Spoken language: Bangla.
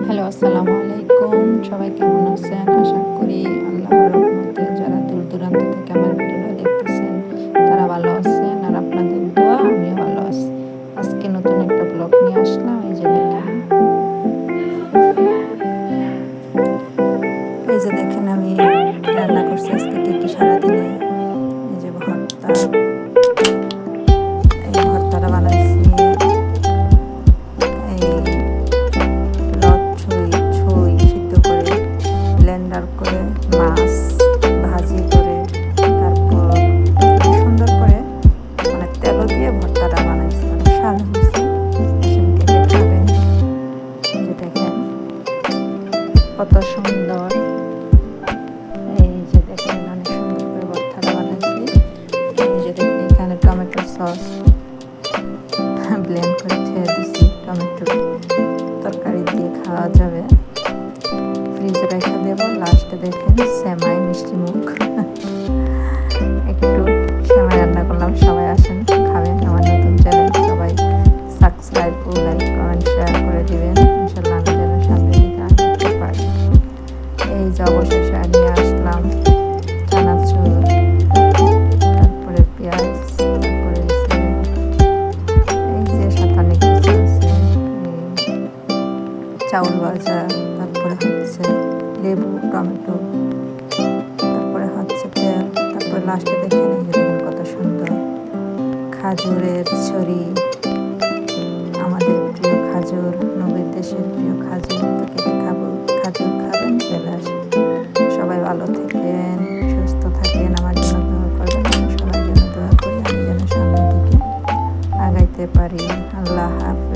হ্যালো, আসসালামু আলাইকুম। সবাই কেমন আছেন? আশা করি আল্লাহর রহমতে যারা দূর দূরান্ত থেকে আমার ভিডিওটা দেখতেছেন তারা ভালো আছেন, আর আপনাদের দোয়া আমিও ভালো আছি। আজকে নতুন একটা ব্লগ নিয়ে আসলাম। এই যে দেখেন আমি রান্না করছি আজকে কি কি সারাদিনে। এই যে ভর্তা, এই ভর্তাটা বানাইছি। এই ছুঁই ছুঁই সিদ্ধ করে ব্লেন্ডার করে মাছ ভাজি করে তারপর সুন্দর করে মানে তেল দিয়ে ভর্তাটা বানাইছি, অনেক স্বাদ হয়েছে। আসেন কেটে খাবেন। যে দেখেন কত সুন্দর, এই যে দেখেন অনেক সুন্দর করে ভর্তাটা বানাইছি। এই যে দেখেন এখানে টমেটো সস ব্লেন্ড করে ছেড়ে দিছি, টমেটো তরকারি দিয়ে খাওয়া যাবে। ফ্রিজে রেখে দেবো। লাস্টে দেখেন সেমাই মিষ্টি মুখ একটু সেমাই রান্না করলাম। সবাই আসেন খাবেন। আমার নতুন চ্যানেল, সবাই সাবস্ক্রাইব ও লাইক কমেন্ট শেয়ার করে দিবেন। ইনশাল্লাহ আমি যেন সামনের দিকে আনতে পারি। এই যে অবশেষে নিয়ে আসলাম চানাচুর, তারপরে পেঁয়াজ, তারপরে এই যে সাথে অনেক কিছু আছে, চাউল ভাজা, তারপরে হচ্ছে লেবু, টমেটো, তারপরে হচ্ছে তেল, তারপরে লাস্টে দেখেন এই যে দেখেন কত সুন্দর খাজুরের ছড়ি, আমাদের প্রিয় খাজুর, নবীর দেশের প্রিয় খাজুর। তো কেটে খাবো, খাজুর খাবেন চলে আসেন। সবাই ভালো থাকেন, সুস্থ থাকেন, আমার জন্য দোয়া করবেন। আমি সবার জন্য দোয়া করি, আমি যেন সামনের দিকে আগাইতে পারি। আল্লাহ হাফেজ।